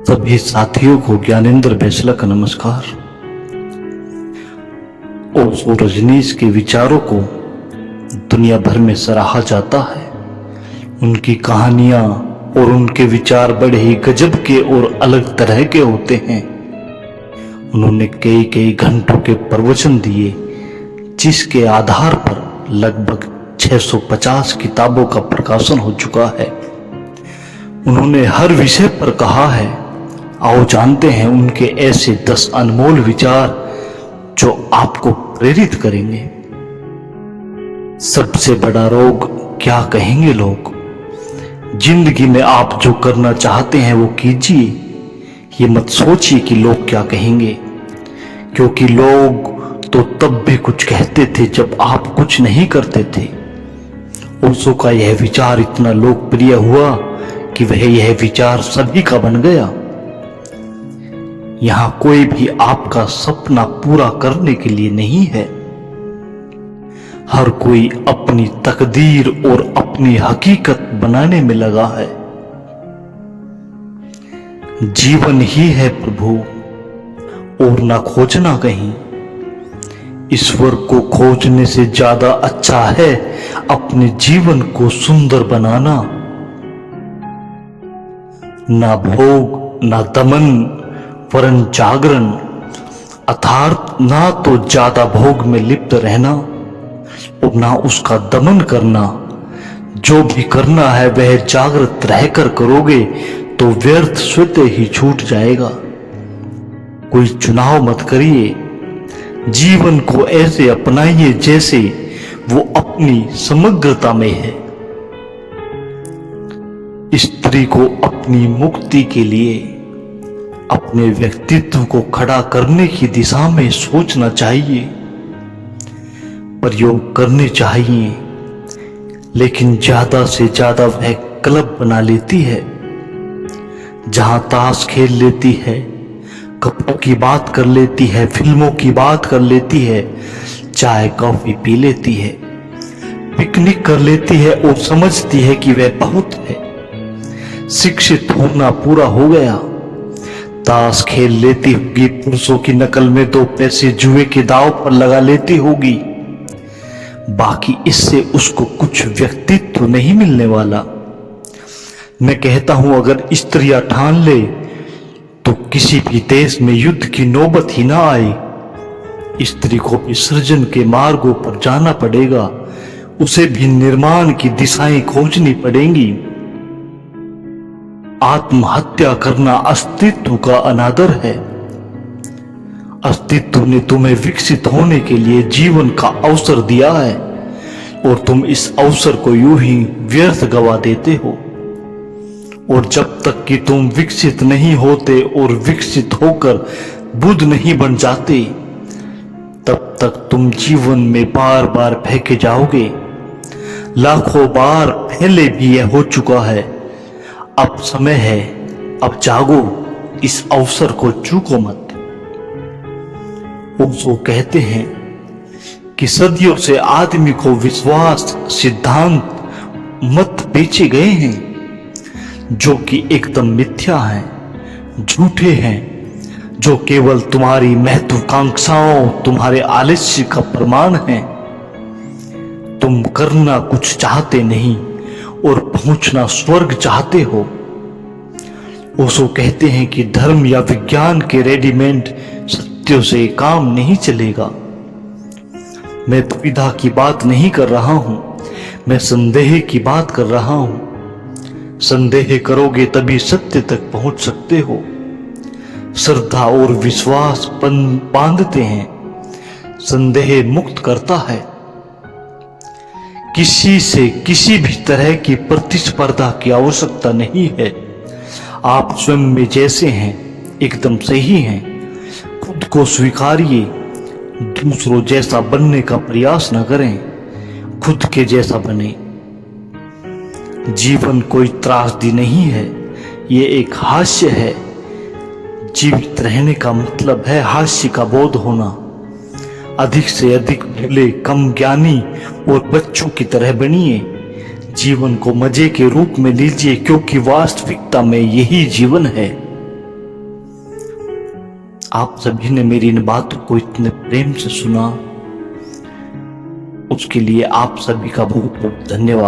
सभी साथियों को ज्ञानेंद्र बैसला का नमस्कार। ओशो रजनीश के विचारों को दुनिया भर में सराहा जाता है। उनकी कहानियां और उनके विचार बड़े ही गजब के और अलग तरह के होते हैं। उन्होंने कई कई घंटों के प्रवचन दिए, जिसके आधार पर लगभग 650 किताबों का प्रकाशन हो चुका है। उन्होंने हर विषय पर कहा है। आओ जानते हैं उनके ऐसे 10 अनमोल विचार जो आपको प्रेरित करेंगे। सबसे बड़ा रोग क्या कहेंगे लोग। जिंदगी में आप जो करना चाहते हैं वो कीजिए। ये मत सोचिए कि लोग क्या कहेंगे, क्योंकि लोग तो तब भी कुछ कहते थे जब आप कुछ नहीं करते थे। ओशो का यह विचार इतना लोकप्रिय हुआ कि वह यह विचार सभी का बन गया। यहां कोई भी आपका सपना पूरा करने के लिए नहीं है। हर कोई अपनी तकदीर और अपनी हकीकत बनाने में लगा है। जीवन ही है प्रभु, और ना खोजना कहीं। ईश्वर को खोजने से ज्यादा अच्छा है अपने जीवन को सुंदर बनाना। ना भोग ना दमन वरन जागरण, अर्थात ना तो ज्यादा भोग में लिप्त रहना और ना उसका दमन करना। जो भी करना है वह जागृत रहकर करोगे तो व्यर्थ स्वतः ही छूट जाएगा। कोई चुनाव मत करिए, जीवन को ऐसे अपनाइए जैसे वो अपनी समग्रता में है। स्त्री को अपनी मुक्ति के लिए अपने व्यक्तित्व को खड़ा करने की दिशा में सोचना चाहिए, प्रयोग करने चाहिए, लेकिन ज्यादा से ज्यादा वह क्लब बना लेती है जहां ताश खेल लेती है, कपड़ों की बात कर लेती है, फिल्मों की बात कर लेती है, चाय कॉफी पी लेती है, पिकनिक कर लेती है और समझती है कि वह बहुत है। शिक्षित होना पूरा हो गया। ताश खेल लेती होगी, पुरुषों की नकल में 2 पैसे जुए के दांव पर लगा लेती होगी। बाकी इससे उसको कुछ व्यक्तित्व नहीं मिलने वाला। मैं कहता हूं अगर स्त्रियां ठान ले तो किसी भी देश में युद्ध की नौबत ही ना आए। स्त्री को भी सृजन के मार्गों पर जाना पड़ेगा, उसे भी निर्माण की दिशाएं खोजनी पड़ेंगी। आत्महत्या करना अस्तित्व का अनादर है। अस्तित्व ने तुम्हें विकसित होने के लिए जीवन का अवसर दिया है और तुम इस अवसर को यूं ही व्यर्थ गवा देते हो। और जब तक कि तुम विकसित नहीं होते और विकसित होकर बुद्ध नहीं बन जाते, तब तक तुम जीवन में बार बार फेंके जाओगे। लाखों बार पहले भी यह हो चुका है। अब समय है, अब जागो, इस अवसर को चूको मत। ओशो कहते हैं कि सदियों से आदमी को विश्वास सिद्धांत मत बेचे गए हैं, जो कि एकदम मिथ्या हैं, झूठे हैं, जो केवल तुम्हारी महत्वाकांक्षाओं, तुम्हारे आलस्य का प्रमाण है। तुम करना कुछ चाहते नहीं और पहुंचना स्वर्ग चाहते हो। ओशो कहते हैं कि धर्म या विज्ञान के रेडीमेड सत्यों से काम नहीं चलेगा। मैं दुविधा की बात नहीं कर रहा हूं, मैं संदेह की बात कर रहा हूं। संदेह करोगे तभी सत्य तक पहुंच सकते हो। श्रद्धा और विश्वास बांधते हैं, संदेह मुक्त करता है। किसी से किसी भी तरह की प्रतिस्पर्धा की आवश्यकता नहीं है। आप स्वयं में जैसे हैं एकदम सही हैं। खुद को स्वीकारिए, दूसरों जैसा बनने का प्रयास न करें, खुद के जैसा बने। जीवन कोई त्रासदी नहीं है, ये एक हास्य है। जीवित रहने का मतलब है हास्य का बोध होना। अधिक से अधिक भूले, कम ज्ञानी और बच्चों की तरह बनिए। जीवन को मजे के रूप में लीजिए, क्योंकि वास्तविकता में यही जीवन है। आप सभी ने मेरी इन बातों को इतने प्रेम से सुना, उसके लिए आप सभी का बहुत बहुत धन्यवाद।